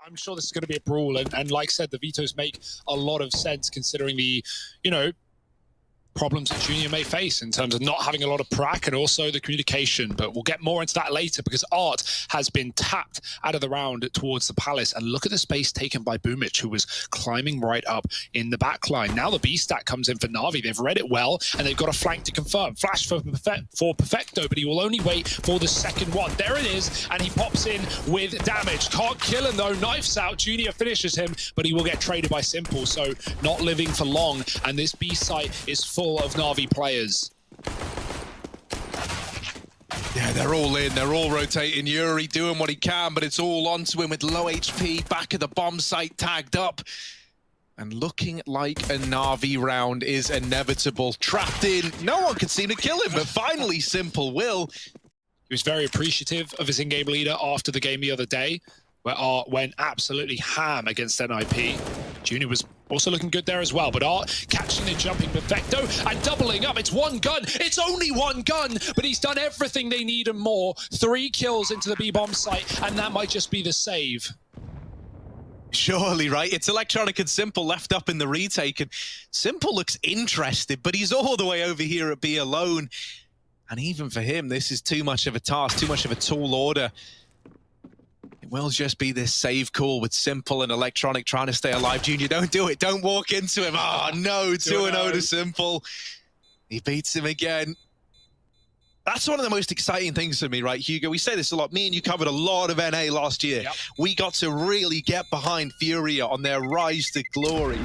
I'm sure this is going to be a brawl, and like I said, the vetoes make a lot of sense considering the, problems that Junior may face in terms of not having a lot of prac and also the communication. But we'll get more into that later because Art has been tapped out of the round towards the Palace. And look at the space taken by Boomic, who was climbing right up in the back line. Now the B stack comes in for NaVi. They've read it well, and they've got a flank to confirm. Flash for Perfecto, but he will only wait for the second one. There it is, and he pops in with damage. Can't kill him though. Knifes out. Junior finishes him, but he will get traded by Simple. So not living for long, and this B site is full of NaVi players. Yeah, they're all in, they're all rotating. Yuri doing what he can, but it's all onto him with low HP, back at the bomb site, tagged up. And looking like a NaVi round is inevitable. Trapped in, no one can seem to kill him, but finally Simple will. He was very appreciative of his in-game leader after the game the other day, where Art went absolutely ham against NIP. Junior was also looking good there as well, but Art catching and jumping Perfecto and doubling up. It's one gun. It's only one gun, but he's done everything they need and more. 3 kills into the B-bomb site, and that might just be the save. Surely, right? It's Electronic and Simple left up in the retake, and Simple looks interested, but he's all the way over here at B alone. And even for him, this is too much of a task, too much of a tall order. It will just be this save call with Simple and Electronic trying to stay alive. Junior, don't do it. Don't walk into him. Oh, no. 2-0 to Simple. He beats him again. That's one of the most exciting things for me, right, Hugo? We say this a lot. Me and you covered a lot of NA last year. Yep. We got to really get behind FURIA on their rise to glory.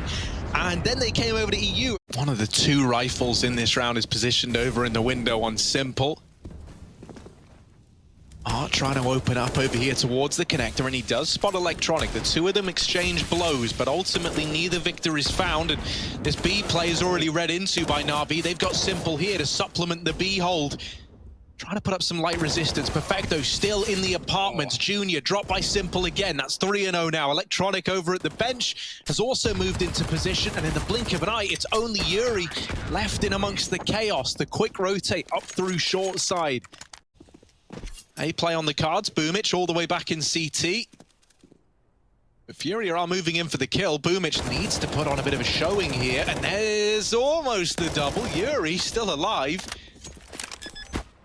And then they came over to EU. One of the 2 rifles in this round is positioned over in the window on Simple. Art trying to open up over here towards the connector, and he does spot Electronic. The 2 of them exchange blows, but ultimately neither victor is found, and this B play is already read into by NaVi. They've got Simple here to supplement the B hold. Trying to put up some light resistance. Perfecto still in the apartments. Junior dropped by Simple again. That's 3-0 now. Electronic over at the bench has also moved into position, and in the blink of an eye, it's only Yuri left in amongst the chaos. The quick rotate up through short side. A play on the cards. Boomic all the way back in CT. But FURIA are moving in for the kill. Boomic needs to put on a bit of a showing here, and there's almost the double. Yuri still alive.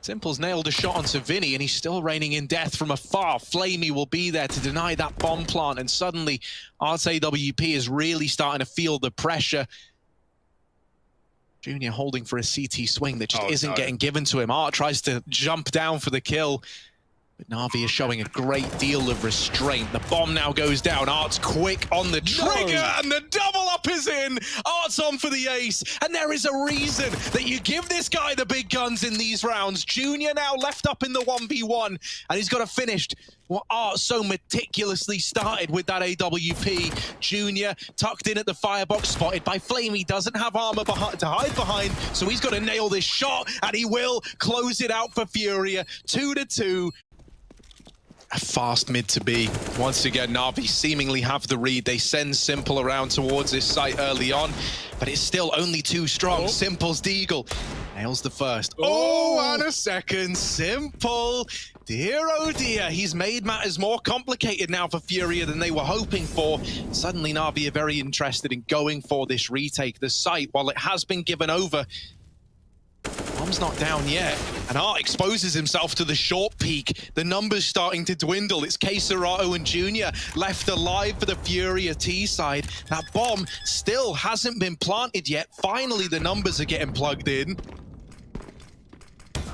Simple's nailed a shot onto Vinny, and he's still raining in death from afar. Flamey will be there to deny that bomb plant, and suddenly Art's AWP is really starting to feel the pressure. Junior holding for a CT swing that just isn't getting given to him. Art tries to jump down for the kill, but NaVi is showing a great deal of restraint. The bomb now goes down. Art's quick on the trigger, and the double up is in. Art's on for the ace, and there is a reason that you give this guy the big guns in these rounds. Junior now left up in the 1v1, and he's got to finish what Art so meticulously started with that AWP. Junior tucked in at the firebox, spotted by Flame. He doesn't have armor to hide behind, so he's got to nail this shot, and he will close it out for FURIA. 2-2. A fast mid to B. Once again, NaVi seemingly have the read. They send Simple around towards this site early on, but it's still only too strong. Simple's Deagle nails the first. And a second. Simple. Dear, oh dear. He's made matters more complicated now for FURIA than they were hoping for. Suddenly, NaVi are very interested in going for this retake. The site, while it has been given over, bomb's not down yet, and Art exposes himself to the short peak. The numbers starting to dwindle. It's Queserato and Junior left alive for the FURIA T side. That bomb still hasn't been planted yet. Finally, the numbers are getting plugged in.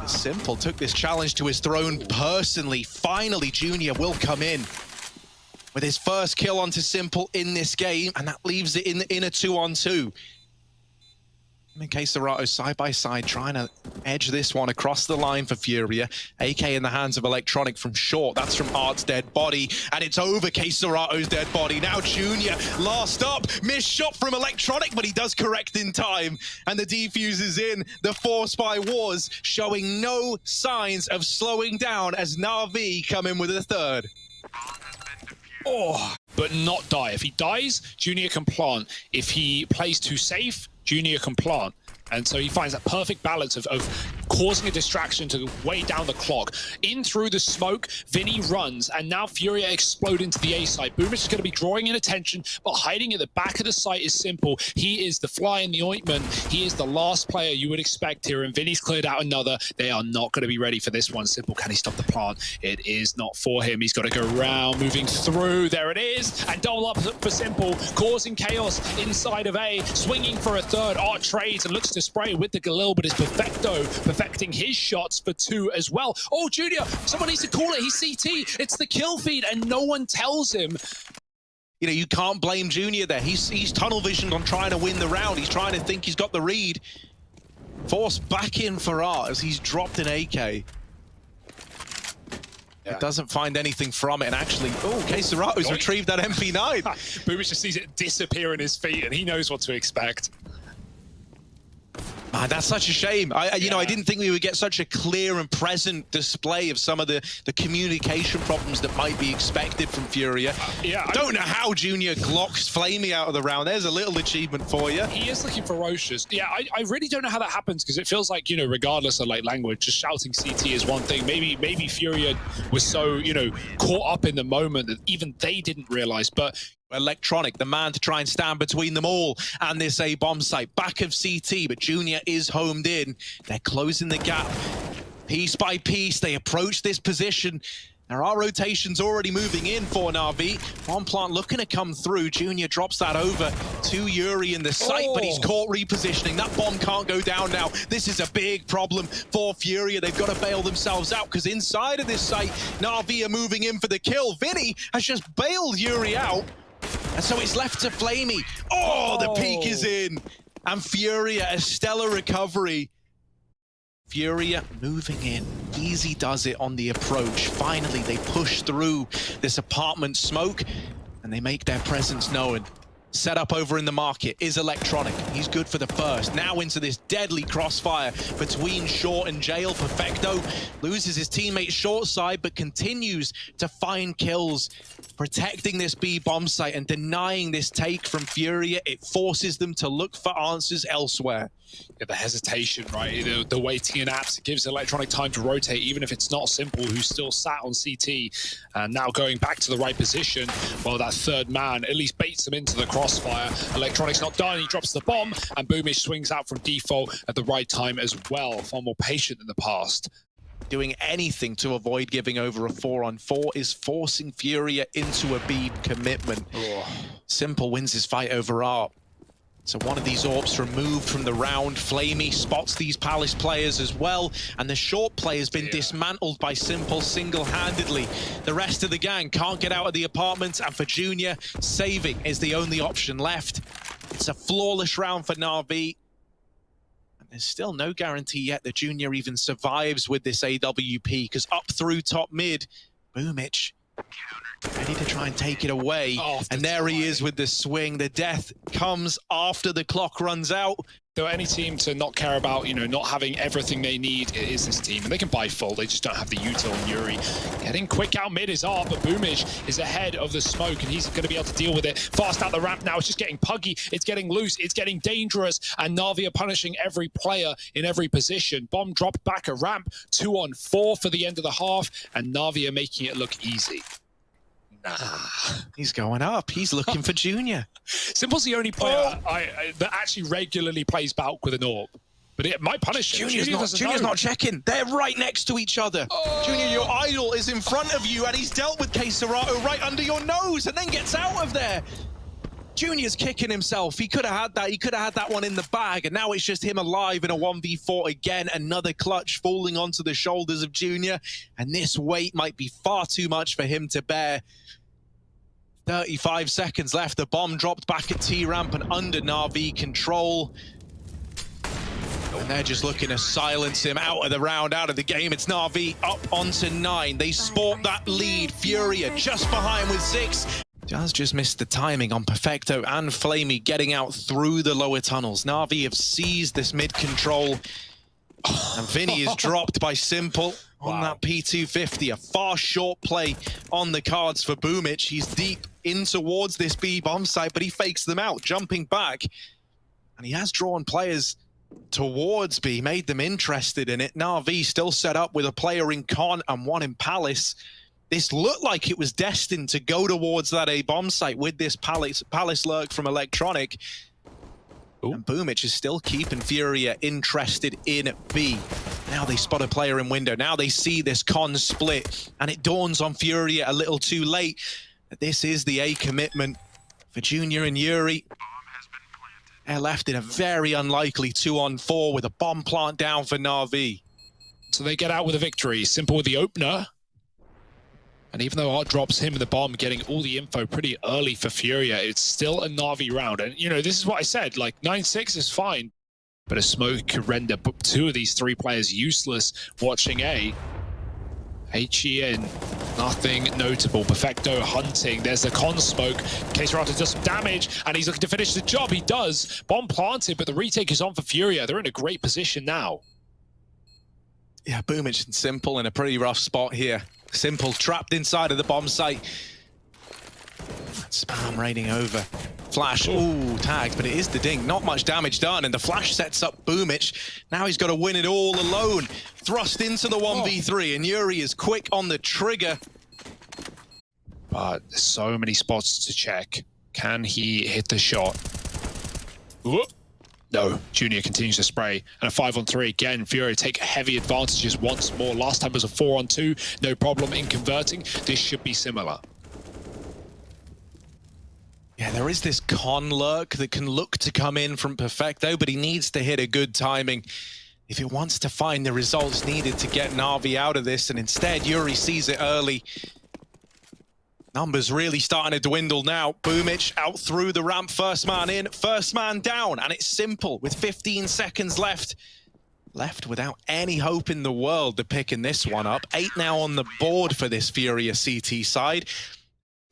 Simple took this challenge to his throne personally. Finally, Junior will come in with his first kill onto Simple in this game, and that leaves it in a 2-on-2. Queserato side by side trying to edge this one across the line for FURIA. AK in the hands of Electronic from short. That's from Art's dead body, and it's over Queserato's dead body. Now Junior last up. Missed shot from Electronic, but he does correct in time, and the defuse is in. The Force by Wars showing no signs of slowing down as NaVi come in with a third. But not die. If he dies, Junior can plant. If he plays too safe, Junior can plant. And so he finds that perfect balance of causing a distraction to weigh down the clock. In through the smoke, Vinny runs, and now FURIA explode into the A site. Boomich is going to be drawing in attention, but hiding at the back of the site is simple. He is the fly in the ointment. He is the last player you would expect here, and Vinny's cleared out another. They are not going to be ready for this one. Simple, can he stop the plant? It is not for him. He's got to go around, moving through. There it is, and double up for Simple, causing chaos inside of A, swinging for a third. Art trades and looks to spray with the Galil, but it's Perfecto perfecting his shots for 2 as well. Oh, Junior, someone needs to call it. He's CT. It's the kill feed, and no one tells him. You know, you can't blame Junior there. He's tunnel visioned on trying to win the round. He's trying to think he's got the read. Forced back in for Art as he's dropped an AK. It doesn't find anything from it, and actually, oh, Keserato's retrieved that MP9. Boomich just sees it disappear in his feet, and he knows what to expect. Man, that's such a shame. You know, I didn't think we would get such a clear and present display of some of the communication problems that might be expected from FURIA. I don't know how Junior glocks Flamey out of the round. There's a little achievement for you. He is looking ferocious. Yeah, I really don't know how that happens, because it feels like, you know, regardless of like language, just shouting CT is one thing. Maybe FURIA was so, you know, caught up in the moment that even they didn't realize. But Electronic, the man to try and stand between them all and this A bomb site. Back of CT, but Junior is homed in. They're closing the gap. Piece by piece, they approach this position. There are rotations already moving in for NaVi. Bomb plant looking to come through. Junior drops that over to Yuri in the site, but he's caught repositioning. That bomb can't go down now. This is a big problem for FURIA. They've got to bail themselves out, because inside of this site, NaVi are moving in for the kill. Vinny has just bailed Yuri out. And so it's left to Flamey. Oh, the peak is in. And FURIA, a stellar recovery. FURIA moving in. Easy does it on the approach. Finally, they push through this apartment smoke, and they make their presence known. Set up over in the market is Electronic. He's good for the first. Now into this deadly crossfire between Short and Jail. Perfecto loses his teammate short side, but continues to find kills, protecting this B bomb site and denying this take from FURIA. It forces them to look for answers elsewhere. Yeah, the hesitation, right? The waiting in apps, it gives Electronic time to rotate, even if it's not Simple, who's still sat on CT, and now going back to the right position. Well, that third man at least baits them into the crossfire. Electronic's not done, he drops the bomb, and Boomich swings out from default at the right time as well. Far more patient than the past. Doing anything to avoid giving over a 4-on-4 is forcing FURIA into a B commitment. Simple wins his fight over Art. So one of these AWPs removed from the round. Flamey spots these Palace players as well, and the short play has been dismantled by Simple single-handedly. The rest of the gang can't get out of the apartment, and for Junior, saving is the only option left. It's a flawless round for NaVi. And there's still no guarantee yet that Junior even survives with this AWP, because up through top mid, Boomich ready to try and take it away. And there he is with the swing. The death comes after the clock runs out. Though any team to not care about, you know, not having everything they need, it is this team. And they can buy full, they just don't have the util. And Yuri getting quick out mid is Art, but Boomich is ahead of the smoke, and he's going to be able to deal with it. Fast out the ramp now, it's just getting puggy, it's getting loose, it's getting dangerous, and NaVi are punishing every player in every position. Bomb dropped back a ramp, 2-on-4 for the end of the half, and NaVi are making it look easy. Nah. He's going up. He's looking for Junior. Simple's the only player that actually regularly plays Balk with an AWP. But it might punish him. Junior's not checking. They're right next to each other. Junior, your idol is in front of you, and he's dealt with Keserato right under your nose and then gets out of there. Junior's kicking himself. He could have had that. He could have had that one in the bag, and now it's just him alive in a 1v4 again. Another clutch falling onto the shoulders of Junior, and this weight might be far too much for him to bear. 35 seconds left. The bomb dropped back at T-ramp and under NaVi control. And they're just looking to silence him out of the round, out of the game. It's NaVi up onto 9. They sport that lead. FURIA just behind with 6. Just missed the timing on Perfecto and Flamey getting out through the lower tunnels. NaVi have seized this mid control. And Vinny is dropped by Simple on that P250. A far short play on the cards for Boomich. He's deep in towards this B bomb site, but he fakes them out, jumping back. And he has drawn players towards B, made them interested in it. NaVi still set up with a player in Con and one in Palace. This looked like it was destined to go towards that A bomb site with this Palace lurk from Electronic. Ooh. And Boomich is still keeping FURIA interested in B. Now they spot a player in window. Now they see this Con split, and it dawns on FURIA a little too late that this is the A commitment for Junior and Yuri. They're left in a very unlikely 2-on-4 with a bomb plant down for NaVi. So they get out with a victory. Simple with the opener. And even though Art drops him the bomb, getting all the info pretty early for FURIA, it's still a NaVi round. And, you know, this is what I said, like, 9-6 is fine. But a smoke could render two of these three players useless watching A. HEN, nothing notable. Perfecto hunting. There's the Con smoke. KSRATO does some damage, and he's looking to finish the job. He does. Bomb planted, but the retake is on for FURIA. They're in a great position now. Yeah, Boomich and Simple in a pretty rough spot here. Simple trapped inside of the bomb site. Spam raining over. Flash, ooh, tagged, but it is the dink. Not much damage done, and the flash sets up Boomich. Now he's got to win it all alone. Thrust into the 1v3, and Yuri is quick on the trigger. But there's so many spots to check. Can he hit the shot? Ooh. No, Junior continues to spray. And a 5-on-3 again. FURIA take heavy advantages once more. Last time was a 4-on-2. No problem in converting. This should be similar. Yeah, there is this Con lurk that can look to come in from Perfecto, but he needs to hit a good timing if it wants to find the results needed to get NaVi out of this. And instead, Yuri sees it early. Numbers really starting to dwindle now. Boomich out through the ramp, first man in, first man down, and it's Simple with 15 seconds left. Left without any hope in the world to picking this one up. 8 now on the board for this FURIA CT side.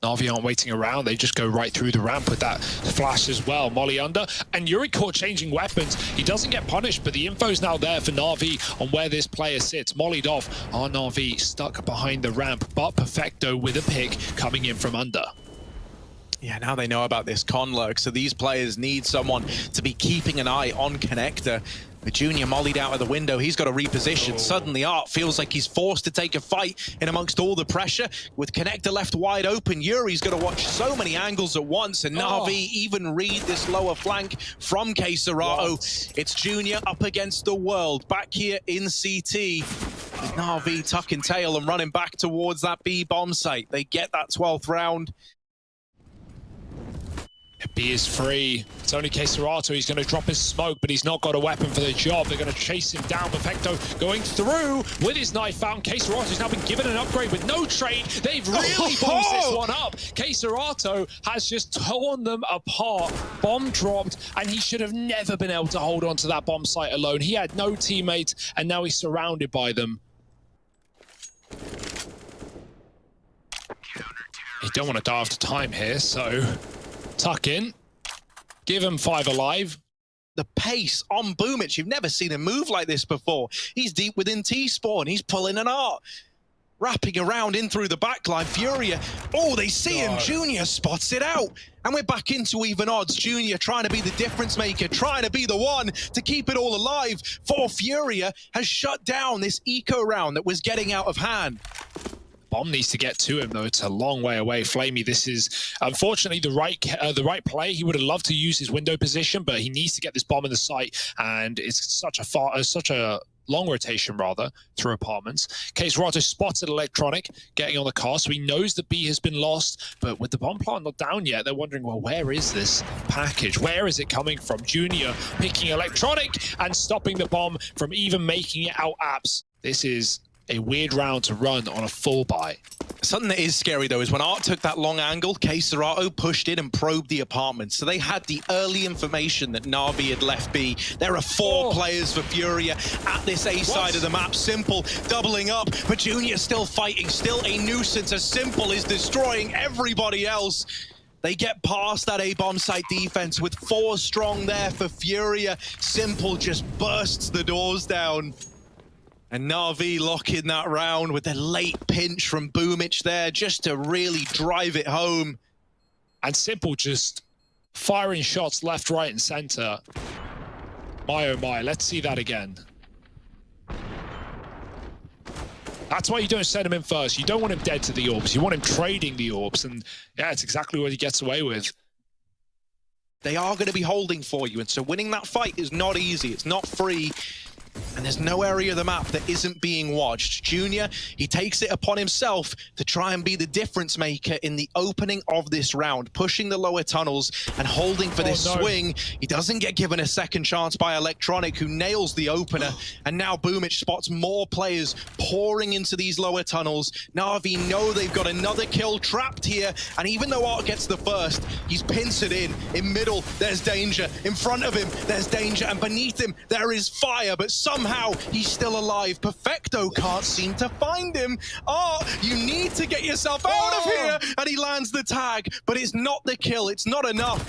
NaVi aren't waiting around, they just go right through the ramp with that flash as well. Molly under, and Yuri caught changing weapons. He doesn't get punished, but the info's now there for NaVi on where this player sits. Mollied off, our NaVi stuck behind the ramp, but Perfecto with a pick coming in from under. Yeah, now they know about this Con lurk, so these players need someone to be keeping an eye on Connector. The Junior mollied out of the window, he's got to reposition. Suddenly Art feels like he's forced to take a fight in amongst all the pressure. With Connector left wide open, Yuri's got to watch so many angles at once, and NaVi even read this lower flank from KSRATO. It's Junior up against the world, back here in CT. With NaVi tucking tail and running back towards that B bomb site. They get that 12th round. B is free. It's only KSRATO. He's going to drop his smoke, but he's not got a weapon for the job. They're going to chase him down. Perfecto going through with his knife out. KSRATO's now been given an upgrade with no trade. They've really boosted this one up. KSRATO has just torn them apart. Bomb dropped, and he should have never been able to hold on to that bomb site alone. He had no teammates, and now he's surrounded by them. You don't want to die after time here, so tuck in, give him 5 alive. The pace on Boomich, you've never seen him move like this before. He's deep within T-spawn, he's pulling an Art. Wrapping around in through the backline, FURIA. Oh, they see him, Junior spots it out. And we're back into even odds. Junior trying to be the difference maker, trying to be the one to keep it all alive. For FURIA has shut down this eco round that was getting out of hand. Bomb needs to get to him, though. It's a long way away. Flamey, this is unfortunately the right play. He would have loved to use his window position, but he needs to get this bomb in the site, and it's such a long rotation rather through apartments. KSRATO spotted Electronic getting on the car, so he knows that B has been lost, but with the bomb plant not down yet, they're wondering, well, where is this package? Where is it coming from? Junior picking Electronic and stopping the bomb from even making it out apps. This is a weird round to run on a full buy. Something that is scary, though, is when Art took that long angle, KSRATO pushed in and probed the apartment. So they had the early information that NaVi had left B. There are 4 players for FURIA at this A side of the map. Simple doubling up, but Junior still fighting, still a nuisance as Simple is destroying everybody else. They get past that A bomb site defense with 4 strong there for FURIA. Simple just bursts the doors down. And NaVi locking that round with a late pinch from Boomich there just to really drive it home. And Simple just firing shots left, right, and center. My oh my, let's see that again. That's why you don't send him in first. You don't want him dead to the orbs. You want him trading the orbs. And yeah, it's exactly what he gets away with. They are going to be holding for you. And so winning that fight is not easy. It's not free. And there's no area of the map that isn't being watched. Junior, he takes it upon himself to try and be the difference maker in the opening of this round, pushing the lower tunnels and holding for this swing. He doesn't get given a second chance by Electronic, who nails the opener. And now Boomich spots more players pouring into these lower tunnels. NaVi know they've got another kill trapped here. And even though Art gets the first, he's pincered in. In middle, there's danger. In front of him, there's danger. And beneath him, there is fire. But somehow he's still alive. Perfecto can't seem to find him. Oh, you need to get yourself out of here. And he lands the tag, but it's not the kill. It's not enough.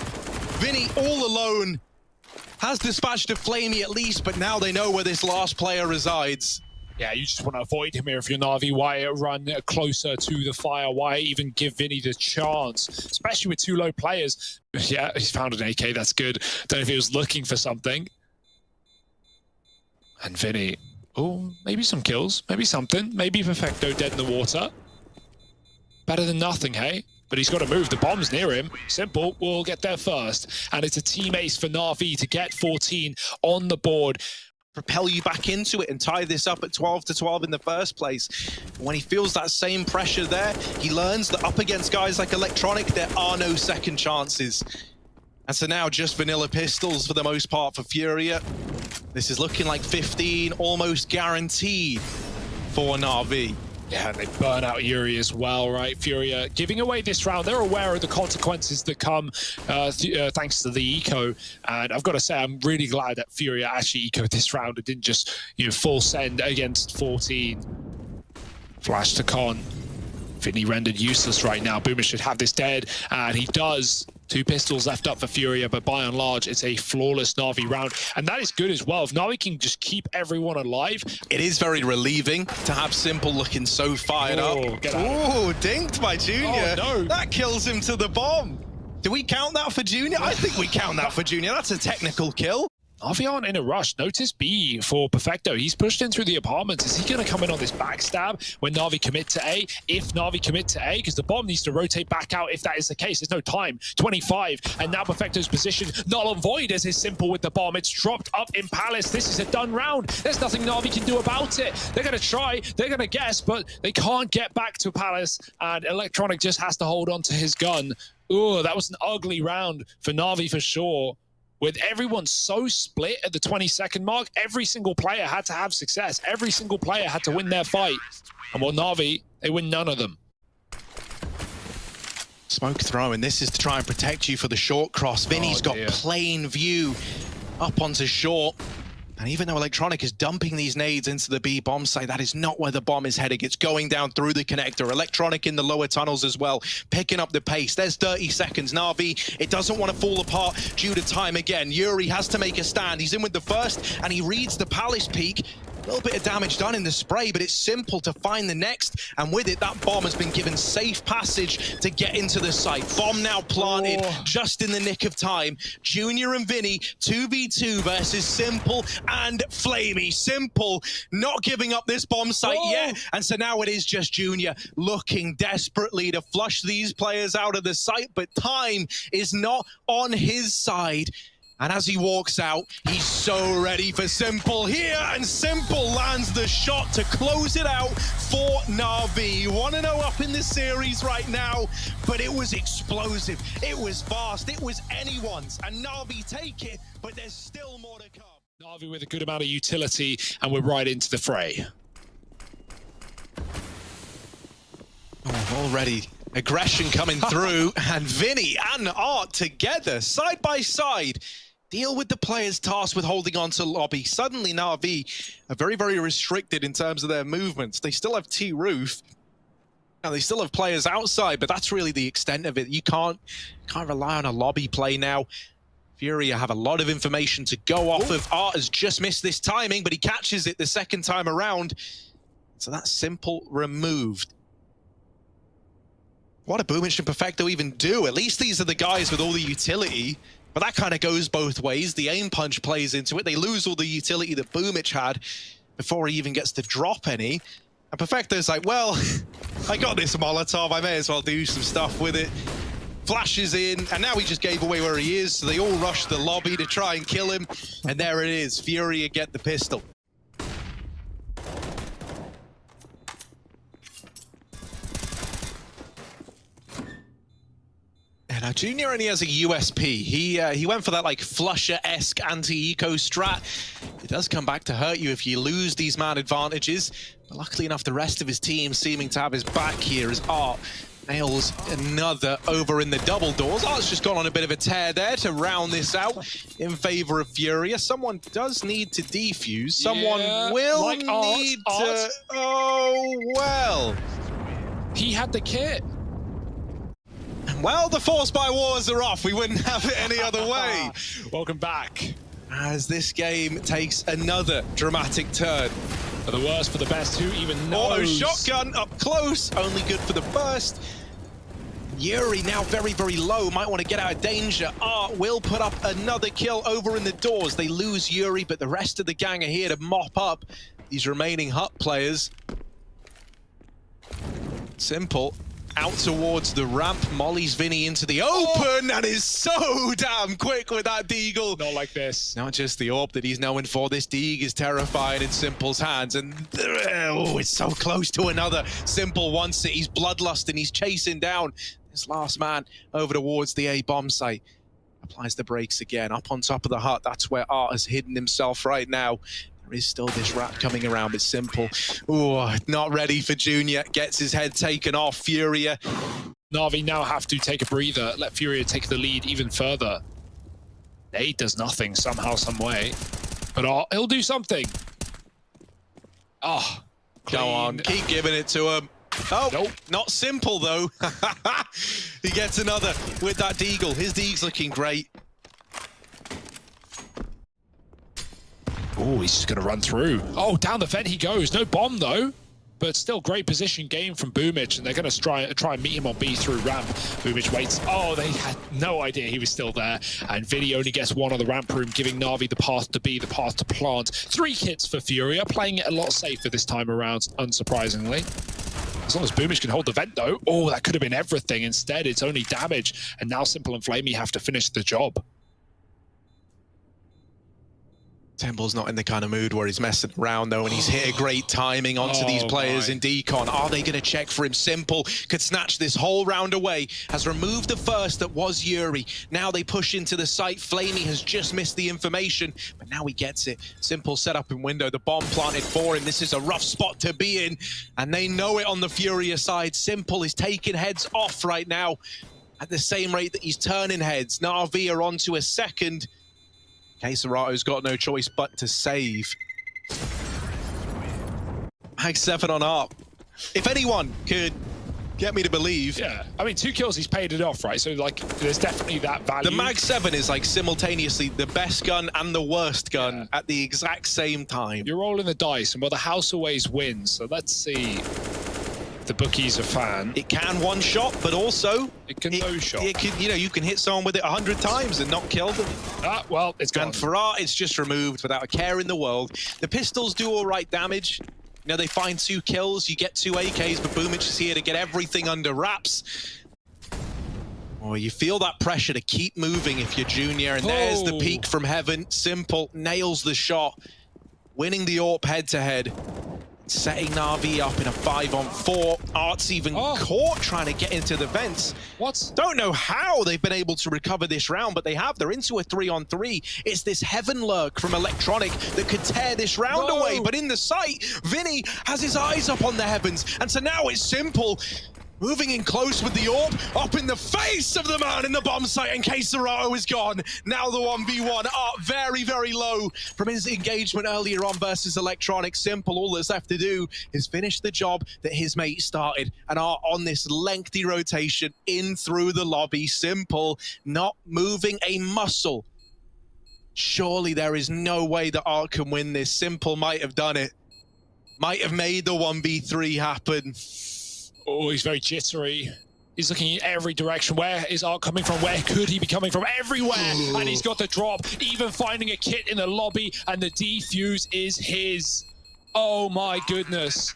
Vinny all alone has dispatched a Flamey at least, but now they know where this last player resides. Yeah, you just want to avoid him here if you're NaVi. Why run closer to the fire? Why even give Vinny the chance? Especially with two low players. Yeah, he's found an AK. That's good. Don't know if he was looking for something. And Vinny, oh, maybe some kills, maybe something. Maybe Perfecto dead in the water. Better than nothing, hey? But he's got to move. The bomb's near him. Simple, we'll get there first. And it's a team ace for NaVi to get 14 on the board. Propel you back into it and tie this up at 12-12 in the first place. When he feels that same pressure there, he learns that up against guys like Electronic, there are no second chances. And so now just vanilla pistols for the most part for FURIA. This is looking like 15, almost guaranteed for NaVi. Yeah, and they burn out Yuri as well, right? FURIA giving away this round. They're aware of the consequences that come thanks to the eco. And I've got to say, I'm really glad that FURIA actually ecoed this round and didn't just, full send against 14. Flash to Con. Vinny rendered useless right now. Boomer should have this dead, and he does. 2 pistols left up for FURIA, but by and large, it's a flawless NaVi round. And that is good as well. If NaVi can just keep everyone alive. It is very relieving to have Simple looking so fired up. Oh, dinked by Junior. Oh, no. That kills him to the bomb. Do we count that for Junior? I think we count that for Junior. That's a technical kill. NaVi aren't in a rush. Notice B for Perfecto. He's pushed in through the apartments. Is he going to come in on this backstab when NaVi commit to A? If NaVi commit to A, because the bomb needs to rotate back out if that is the case. There's no time. 25, and now Perfecto's position null and void as is Simple with the bomb. It's dropped up in Palace. This is a done round. There's nothing NaVi can do about it. They're going to try. They're going to guess, but they can't get back to Palace, and Electronic just has to hold on to his gun. Ooh, that was an ugly round for NaVi for sure. With everyone so split at the 20-second mark, every single player had to have success. Every single player had to win their fight. And while NaVi, they win none of them. Smoke throw, and this is to try and protect you for the short cross. Vinny's got plain view up onto short. And even though Electronic is dumping these nades into the B bomb site, that is not where the bomb is heading. It's going down through the connector. Electronic in the lower tunnels as well, picking up the pace. There's 30 seconds. NaVi, it doesn't want to fall apart due to time again. Yuri has to make a stand. He's in with the first, and he reads the Palace peak. A little bit of damage done in the spray, but it's Simple to find the next. And with it, that bomb has been given safe passage to get into the site. Bomb now planted just in the nick of time. Junior and Vinny, 2v2 versus Simple and Flamey. Simple not giving up this bomb site yet. And so now it is just Junior looking desperately to flush these players out of the site, but time is not on his side. And as he walks out, he's so ready for Simple here, and Simple lands the shot to close it out for NaVi. 1-0 up in the series right now, but it was explosive, it was fast, it was anyone's, and NaVi take it, but there's still more to come. NaVi with a good amount of utility, and we're right into the fray. Already aggression coming through, and Vinny and Art together, side by side, deal with the players tasked with holding on to lobby. Suddenly NaVi are very, very restricted in terms of their movements. They still have T-Roof, and they still have players outside, but that's really the extent of it. You can't rely on a lobby play now. FURIA have a lot of information to go off of. Art has just missed this timing, but he catches it the second time around. So that's Simple removed. What do Boomich and Perfecto even do? At least these are the guys with all the utility. But that kind of goes both ways. The aim punch plays into it. They lose all the utility that Boomich had before he even gets to drop any. And Perfecto's like, well, I got this Molotov, I may as well do some stuff with it. Flashes in, and now he just gave away where he is, so they all rush the lobby to try and kill him. And there it is, FURIA get the pistol. Now, Junior only has a USP. He went for that like Flusher-esque anti-eco strat. It does come back to hurt you if you lose these man advantages. But luckily enough, the rest of his team seeming to have his back here as Art nails another over in the double doors. Art's just gone on a bit of a tear there to round this out in favor of FURIA. Someone does need to defuse. Someone will like need Art. to... Oh, well. He had the kit. Well, the Force by Wars are off. We wouldn't have it any other way. Welcome back. As this game takes another dramatic turn. For the worst, for the best, who even knows? Auto shotgun up close, only good for the burst. Yuri now very, very low, might want to get out of danger. Art will put up another kill over in the doors. They lose Yuri, but the rest of the gang are here to mop up these remaining Hut players. Simple. Out towards the ramp, mollies Vinny into the open and is so damn quick with that deagle. Not like this. Not just the AWP that he's known for, this deag is terrifying in Simple's hands, and oh, it's so close to another. Simple wants it, he's bloodlusting, he's chasing down this last man over towards the A bomb site. Applies the brakes again, up on top of the hut, that's where Art has hidden himself right now. There is still this rat coming around, but Simple, ooh, not ready for Junior, gets his head taken off. FURIA. NaVi now have to take a breather, let FURIA take the lead even further. Nade does nothing somehow, some way, but he'll do something. Oh, go on, keep giving it to him. Oh, nope. Not Simple though. He gets another with that deagle. His deag's looking great. Oh, he's just going to run through. Oh, down the vent he goes. No bomb, though. But still great position game from Boomich, and they're going to try and meet him on B through ramp. Boomich waits. Oh, they had no idea he was still there. And Vinny only gets one on the ramp room, giving NaVi the path to B, the path to plant. 3 kits for FURIA, playing it a lot safer this time around, unsurprisingly. As long as Boomich can hold the vent, though. Oh, that could have been everything. Instead, it's only damage. And now Simple and Flamey have to finish the job. Temple's not in the kind of mood where he's messing around though, and he's hit a great timing onto these players in decon. Are they going to check for him? Simple could snatch this whole round away, has removed the first that was Yuri. Now they push into the site. Flamey has just missed the information, but now he gets it. Simple set up in window, the bomb planted for him. This is a rough spot to be in, and they know it on the FURIA side. Simple is taking heads off right now at the same rate that he's turning heads. NaVi are on to a second. Caserato's got no choice but to save. Mag 7 on Art. If anyone could get me to believe... Yeah, I mean, 2 kills, he's paid it off, right? So, like, there's definitely that value. The Mag 7 is, like, simultaneously the best gun and the worst gun at the exact same time. You're rolling the dice, and well, the house always wins. So let's see if the bookie's a fan. It can one-shot, but also... It can no-shot. It can, you know, you can hit someone with it 100 times and not kill them. Ah, well, it's gone. And for Art, it's just removed without a care in the world. The pistols do all right damage. You know, they find 2 kills, you get 2 AKs, but Boomich is here to get everything under wraps. Oh, you feel that pressure to keep moving if you're Junior, and there's the peek from heaven. Simple nails the shot, winning the AWP head-to-head. Setting NaVi up in a 5-on-4. Art's even caught trying to get into the vents. What? Don't know how they've been able to recover this round, but they have. They're into a 3-on-3. It's this heaven lurk from Electronic that could tear this round away. But in the sight, Vinny has his eyes up on the heavens. And so now it's Simple. Moving in close with the AWP, up in the face of the man in the bomb site, and Caserato is gone. Now the 1v1, Art very, very low from his engagement earlier on versus Electronic. Simple, all that's left to do is finish the job that his mate started, and Art on this lengthy rotation in through the lobby. Simple, not moving a muscle. Surely there is no way that Art can win this. Simple might have done it. Might have made the 1v3 happen. Oh, he's very jittery. He's looking in every direction. Where is Art coming from? Where could he be coming from? Everywhere! And he's got the drop, even finding a kit in the lobby, and the defuse is his. Oh my goodness.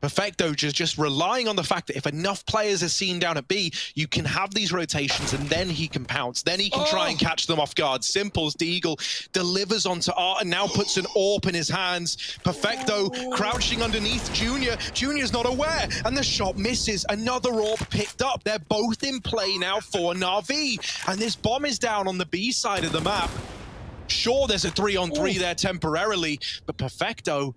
Perfecto just relying on the fact that if enough players are seen down at B, you can have these rotations and then he can pounce. Then he can try and catch them off guard. Simple's Deagle delivers onto Art and now puts an AWP in his hands. Perfecto crouching underneath Junior. Junior's not aware and the shot misses. Another AWP picked up. They're both in play now for NaVi. And this bomb is down on the B side of the map. Sure, there's a 3-on-3 there temporarily, but Perfecto,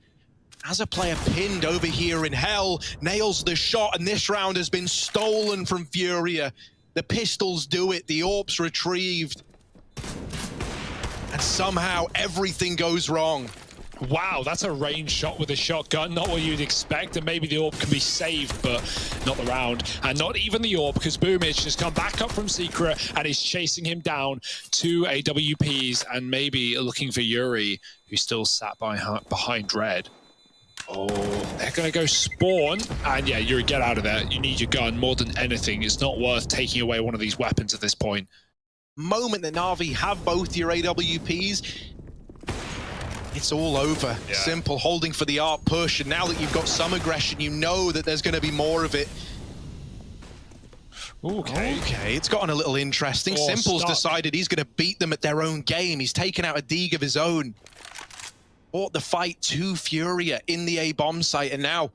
as a player pinned over here in hell, nails the shot, and this round has been stolen from FURIA. The pistols do it, the AWP's retrieved. And somehow everything goes wrong. Wow, that's a range shot with a shotgun. Not what you'd expect, and maybe the AWP can be saved, but not the round. And not even the AWP, because Boomich has come back up from Secret and is chasing him down. 2 AWPs, and maybe looking for Yuri, who still sat behind Red. Oh, they're going to go spawn. And yeah, Yuri, get out of there. You need your gun more than anything. It's not worth taking away one of these weapons at this point. Moment that NaVi have both your AWPs, it's all over. Yeah. Simple holding for the ARC push, and now that you've got some aggression, you know that there's going to be more of it. Okay, it's gotten a little interesting. Simple's decided he's going to beat them at their own game. He's taken out a Deeg of his own. Brought the fight to FURIA in the A-bomb site, and now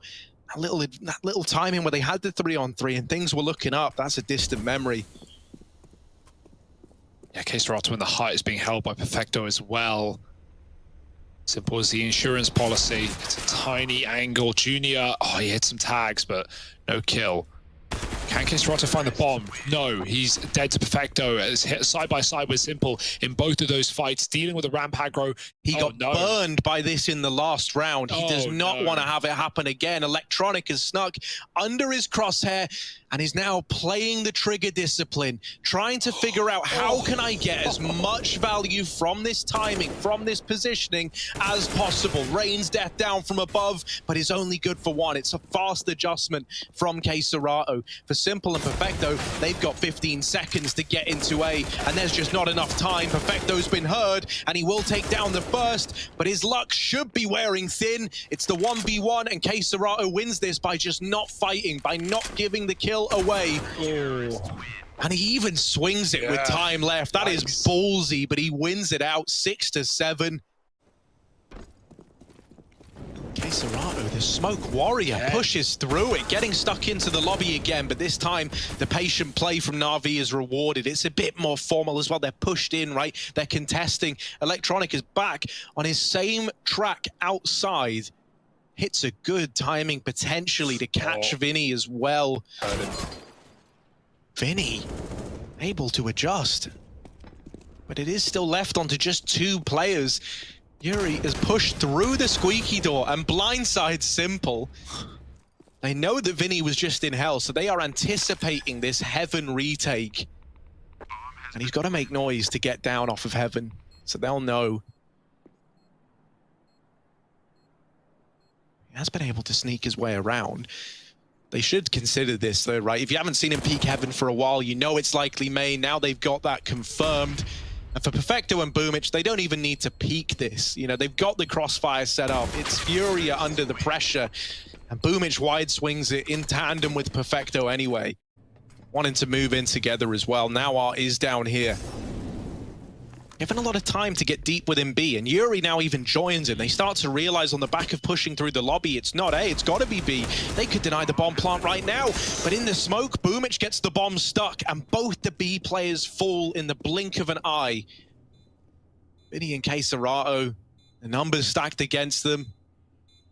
that little timing where they had the 3-on-3 and things were looking up, that's a distant memory. Yeah, K-Serato in the height is being held by Perfecto as well. Simple as the insurance policy. It's a tiny angle. Junior, oh, he hit some tags, but no kill. Can K-Serato find the bomb? No, he's dead to Perfecto. It's hit side by side with Simple in both of those fights, dealing with a ramp aggro. He got burned by this in the last round. He does not want to have it happen again. Electronic has snuck under his crosshair and is now playing the trigger discipline, trying to figure out how can I get as much value from this timing, from this positioning as possible. Rains death down from above, but is only good for one. It's a fast adjustment from K-Serato. For Simple and Perfecto, they've got 15 seconds to get into A, and there's just not enough time. Perfecto's been heard, and he will take down the first, but his luck should be wearing thin. It's the 1v1, and K-Serato wins this by just not fighting, by not giving the kill away. And he even swings it with time left. That is ballsy, but he wins it out 6-7. K-Serato, the smoke warrior, pushes through it, getting stuck into the lobby again, but this time the patient play from NaVi is rewarded. It's a bit more formal as well. They're pushed in, right? They're contesting. Electronic is back on his same track outside. Hits a good timing potentially to catch Vinny as well. Vinny able to adjust, but it is still left onto just 2 players. Yuri is pushed through the squeaky door and blindsides Simple. They know that Vinny was just in hell, so they are anticipating this Heaven retake. And he's got to make noise to get down off of Heaven, so they'll know. He has been able to sneak his way around. They should consider this though, right? If you haven't seen him peek Heaven for a while, you know it's likely main. Now they've got that confirmed. And for Perfecto and Boomich, they don't even need to peek this. You know, they've got the crossfire set up. It's FURIA under the pressure. And Boomich wide swings it in tandem with Perfecto anyway. Wanting to move in together as well. Now Art is down here. Given a lot of time to get deep within B, and Yuri now even joins him. They start to realize on the back of pushing through the lobby, it's not A, it's got to be B. They could deny the bomb plant right now, but in the smoke, Boomich gets the bomb stuck, and both the B players fall in the blink of an eye. Vinny and K-Serato, the numbers stacked against them.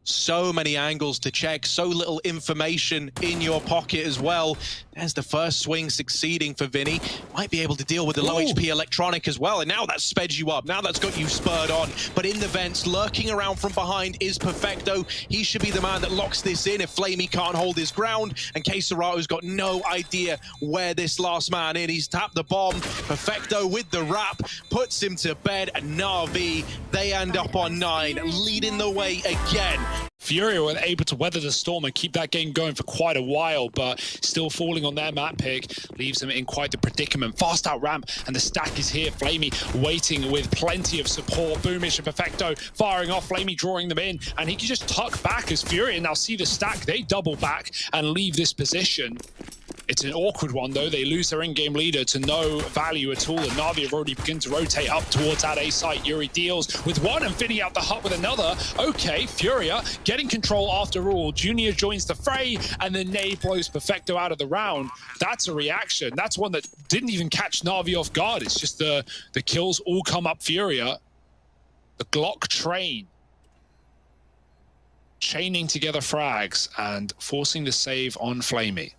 So many angles to check, so little information in your pocket as well. There's the first swing succeeding for Vinny. Might be able to deal with the low HP Electronic as well, and now that's sped you up. Now that's got you spurred on. But in the vents, lurking around from behind is Perfecto. He should be the man that locks this in if Flamey can't hold his ground, and K-Serato's got no idea where this last man is. He's tapped the bomb. Perfecto with the wrap, puts him to bed, and NaVi, they end up on 9, leading the way again. FURIA were able to weather the storm and keep that game going for quite a while, but still falling on their map pick leaves them in quite the predicament. Fast out ramp, and the stack is here. Flamey waiting with plenty of support. Boomish and Perfecto firing off. Flamey drawing them in, and he can just tuck back as FURIA now see the stack. They double back and leave this position. It's an awkward one, though. They lose their in-game leader to no value at all, and NaVi have already begun to rotate up towards that A site. Yuri deals with one, and Vinny out the hut with another. Okay, FURIA getting control after all. Junior joins the fray, and then nade blows Perfecto out of the round. That's a reaction. That's one that didn't even catch NaVi off guard. It's just the kills all come up FURIA. The Glock train chaining together frags and forcing the save on Flamey.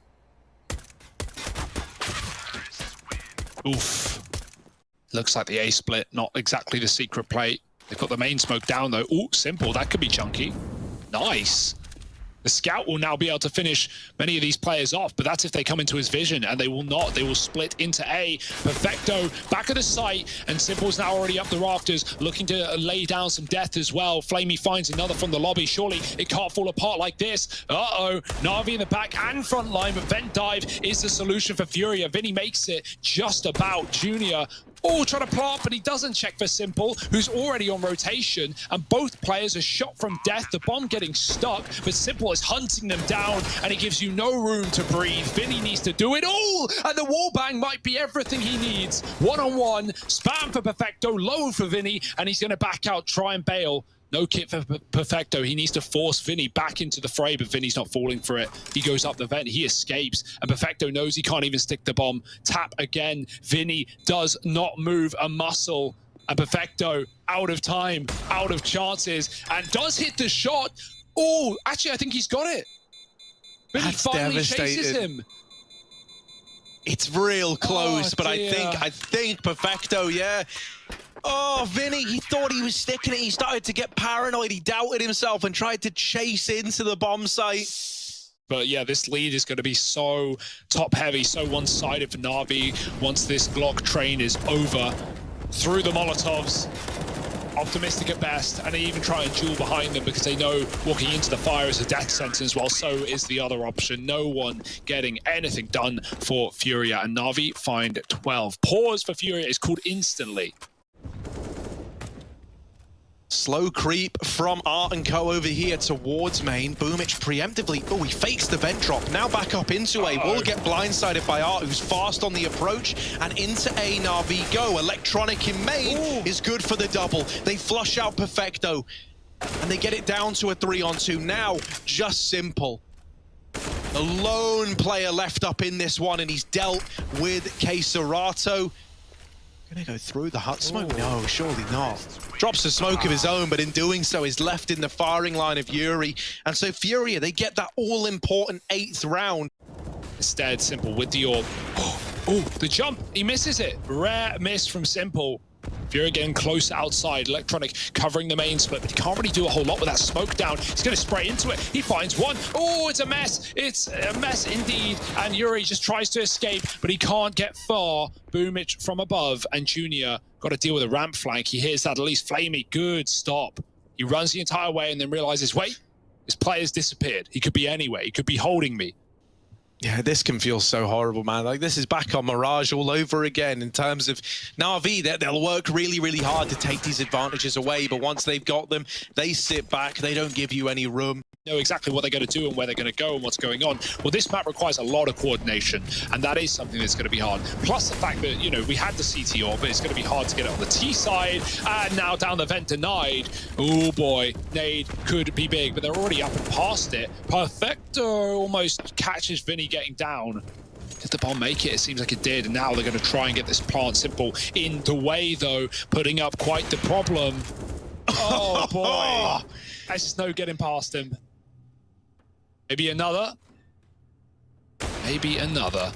Oof. Looks like the A split, not exactly the secret plate. They've got the main smoke down though. Ooh, simple, that could be chunky. Nice. The scout will now be able to finish many of these players off, but that's if they come into his vision, and they will not. They will split into A. Perfecto back of the site, and Simple's now already up the rafters, looking to lay down some death as well. Flamey finds another from the lobby. Surely it can't fall apart like this. Uh-oh, NaVi in the back and front line, but vent dive is the solution for FURIA. Vinny makes it just about. Junior trying to plant, but he doesn't check for Simple, who's already on rotation, and both players are shot from death. The bomb getting stuck, but Simple is hunting them down, and he gives you no room to breathe. Vinny needs to do it all, and the wallbang might be everything he needs. One-on-one, spam for Perfecto, low for Vinny, and he's going to back out, try and bail. No kit for Perfecto. He needs to force Vinny back into the fray, but Vinny's not falling for it. He goes up the vent. He escapes, and Perfecto knows he can't even stick the bomb. Tap again. Vinny does not move a muscle, and Perfecto out of time, out of chances, and does hit the shot. Oh, actually, I think he's got it. Vinny finally chases him. It's real close, but I think Perfecto, yeah. Oh, Vinny, he thought he was sticking it. He started to get paranoid. He doubted himself and tried to chase into the bomb site. But yeah, this lead is going to be so top-heavy, so one-sided for NaVi once this Glock train is over. Through the Molotovs, optimistic at best, and they even try and duel behind them because they know walking into the fire is a death sentence, while so is the other option. No one getting anything done for FURIA, and NaVi find 12. Pause for FURIA is called instantly. Slow creep from Art & Co over here towards main. Boomich preemptively, he fakes the vent drop. Now back up into A. Will get blindsided by Art, who's fast on the approach. And into A, NaVi go. Electronic in main is good for the double. They flush out Perfecto, and they get it down to a 3-on-2. Now, just Simple. The lone player left up in this one, and he's dealt with Queserato. Gonna go through the hut smoke? No, surely not. Drops the smoke of his own, but in doing so is left in the firing line of Yuri. And so FURIA, they get that all-important 8th round. Instead, Simple with the orb. Oh, the jump, he misses it. Rare miss from Simple. FURIA getting close outside. Electronic covering the main split, but he can't really do a whole lot with that smoke down. He's going to spray into it. He finds one. Oh, it's a mess. It's a mess indeed. And Yuri just tries to escape, but he can't get far. Boomich from above, and Junior got to deal with a ramp flank. He hears that at least. Flamey, good stop. He runs the entire way and then realizes, wait, this player's disappeared. He could be anywhere. He could be holding me. Yeah, this can feel so horrible, man. Like, this is back on Mirage all over again in terms of NaVi. They'll work really, really hard to take these advantages away, but once they've got them, they sit back. They don't give you any room. Know exactly what they're going to do and where they're going to go and what's going on. Well, this map requires a lot of coordination, and that is something that's going to be hard. Plus the fact that, you know, we had the CT orb, but it's going to be hard to get it on the T side, and now down the vent denied. Oh boy, nade could be big, but they're already up and past it. Perfecto almost catches Vinny getting down. Did the bomb make it? It seems like it did, and now they're going to try and get this plant Simple in the way, though, putting up quite the problem. Oh boy, there's just no getting past him. Maybe another. Maybe another.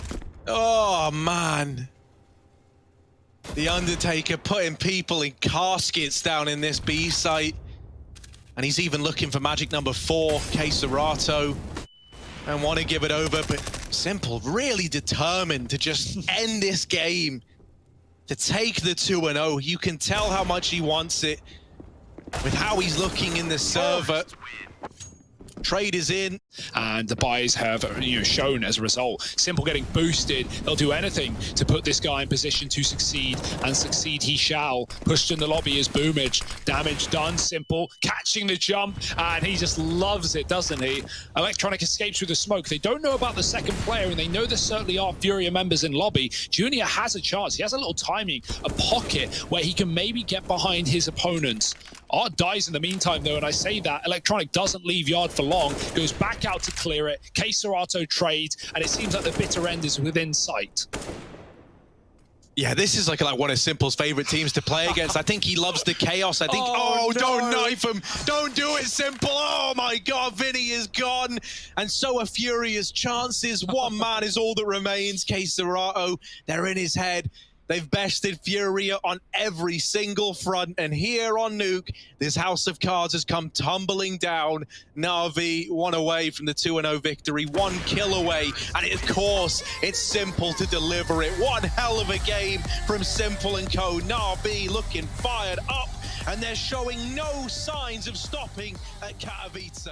Oh, man. The Undertaker putting people in caskets down in this B site. And he's even looking for magic number 4, Queserato. And want to give it over, but Simple really determined to just end this game. To take the 2-0. You can tell how much he wants it with how he's looking in the server. Trade is in. And the buys have shown as a result. Simple getting boosted. They'll do anything to put this guy in position to succeed, and succeed he shall. Pushed in the lobby is Boomage. Damage done. Simple catching the jump, and he just loves it, doesn't he? Electronic escapes through the smoke. They don't know about the second player, and they know there certainly are FURIA members in lobby. Junior has a chance. He has a little timing, a pocket where he can maybe get behind his opponents. Art dies in the meantime, though, and I say that Electronic doesn't leave Yard for long, goes back out to clear it. K-Serato trades, and it seems like the bitter end is within sight. Yeah, this is like one of Simple's favorite teams to play against. I think he loves the chaos. I think, no. Don't knife him. Don't do it, Simple. Oh my God, Vinny is gone. And so are Furia's chances. One man is all that remains. K-Serato, they're in his head. They've bested FURIA on every single front, and here on Nuke, this house of cards has come tumbling down. NaVi, one away from the 2-0 victory, 1 kill away, and of course, it's Simple to deliver it. One hell of a game from Simple and co. NaVi looking fired up, and they're showing no signs of stopping at Katowice.